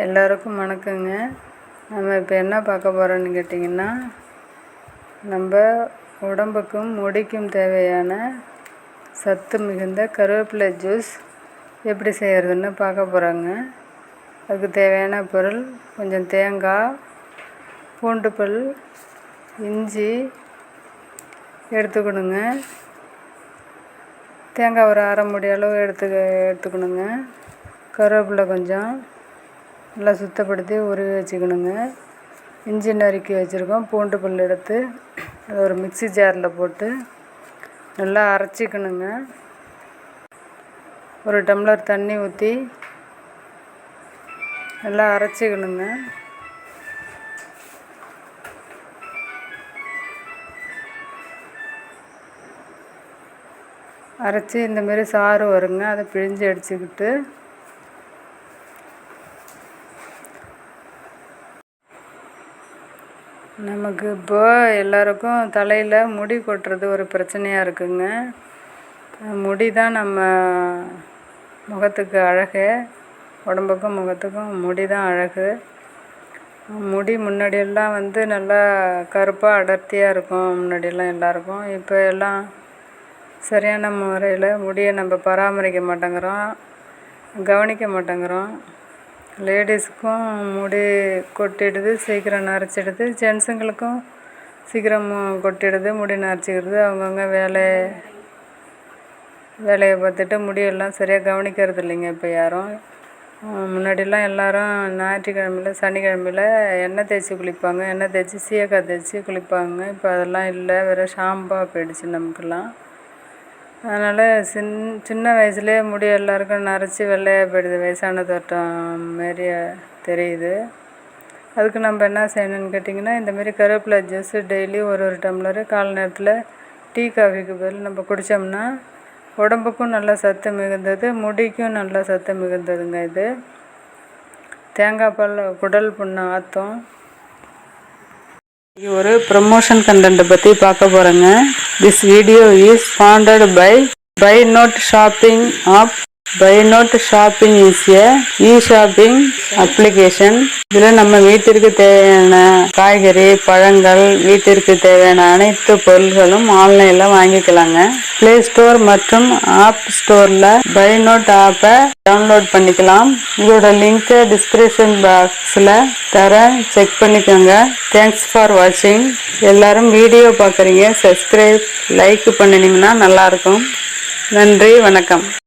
எல்லாருக்கும் வணக்கங்க. நம்ம இப்போ என்ன பார்க்க போகிறோன்னு கேட்டிங்கன்னா, நம்ம உடம்புக்கும் முடிக்கும் தேவையான சத்து மிகுந்த கருவேப்பிலை ஜூஸ் எப்படி செய்கிறதுன்னு பார்க்க போகிறோங்க. அதுக்கு தேவையான பொருள் கொஞ்சம் தேங்காய், பூண்டு பல், இஞ்சி எடுத்துக்கணுங்க. தேங்காய் ஒரு அரை மூடி அளவு எடுத்துக்கணுங்க. கருவேப்பிலை கொஞ்சம் நல்லா சுத்தப்படுத்தி உருவி வச்சுக்கணுங்க. இஞ்சி நறுக்கி வச்சுருக்கோம். பூண்டு பல் எடுத்து அதை ஒரு மிக்ஸி ஜாரில் போட்டு நல்லா அரைச்சிக்கணுங்க. ஒரு டம்ளர் தண்ணி ஊற்றி நல்லா அரைச்சிக்கணுங்க. அரைச்சி இந்தமாரி சாறு வருங்க. அதை பிழிஞ்சு அடிச்சுக்கிட்டு நமக்கு இப்போ எல்லாருக்கும் தலையில் முடி கொட்டுறது ஒரு பிரச்சனையாக இருக்குங்க. முடி தான் நம்ம முகத்துக்கு அழகு. உடம்புக்கும் முகத்துக்கும் முடி தான் அழகு. முடி முன்னாடியெல்லாம் நல்லா கருப்பாக அடர்த்தியாக இருக்கும். முன்னாடியெல்லாம் எல்லாருக்கும். இப்போ எல்லாம் சரியான முறையில் முடியை நம்ம பராமரிக்க மாட்டேங்கிறோம், கவனிக்க மாட்டேங்கிறோம். லேடிஸுக்கும் முடி கொட்டிடுது, சீக்கிரம் நரைச்சிடுது. ஜென்ஸுங்களுக்கும் சீக்கிரம் கொட்டிடுது, முடி நரைச்சிக்கிறது. அவங்கவுங்க வேலையை பார்த்துட்டு முடியெல்லாம் சரியாக கவனிக்கிறது இல்லைங்க இப்போ யாரும். முன்னாடிலாம் எல்லோரும் ஞாயிற்றுக்கிழமையில் சனிக்கிழமையில் எண்ணெய் தேய்ச்சி குளிப்பாங்க, எண்ணெய் தேய்ச்சி சீயக்காய் தேய்ச்சி குளிப்பாங்க. இப்போ அதெல்லாம் இல்லை, வேறு ஷாம்பாக போயிடுச்சு நமக்கெல்லாம். அதனால் சின்ன வயசுலேயே முடி எல்லாருக்கும் நரைச்சி வெள்ளையாக போயிடுது, வயசான தோட்டம் மாரி தெரியுது. அதுக்கு நம்ம என்ன செய்யணும்னு கேட்டிங்கன்னா, இந்தமாரி கருவேப்பிலை ஜூஸு டெய்லி ஒரு டம்ளரு காலை நேரத்தில் டீ காஃபிக்கு பதில் நம்ம குடித்தோம்னா உடம்புக்கும் நல்ல சத்து மிகுந்தது, முடிக்கும் நல்ல சத்து மிகுந்ததுங்க. இது தேங்காய் பால் குடல் புண்ணை ஆற்றும். ஒரு ப்ரமோஷன் கண்டென்ட் பற்றி பார்க்க போகிறேங்க. This video is sponsored by note shopping app. By note shopping is a shopping application. இதில் நம்ம வீட்டிற்கு தேவையான காய்கறி, பழங்கள், வீட்டிற்கு தேவையான அனைத்து பொருள்களும் ஆன்லைனில் வாங்கிக்கலாங்க. பிளே ஸ்டோர் மற்றும் ஆப் ஸ்டோரில் பை நோட் ஆப்பை டவுன்லோட் பண்ணிக்கலாம். இதோட லிங்க்கை டிஸ்கிரிப்ஷன் பாக்ஸில் தரேன், செக் பண்ணிக்கோங்க. தேங்க்ஸ் ஃபார் வாட்சிங். எல்லாரும் வீடியோ பார்க்குறீங்க, சப்ஸ்கிரைப், லைக் பண்ணினீங்கன்னா நல்லாயிருக்கும். நன்றி, வணக்கம்.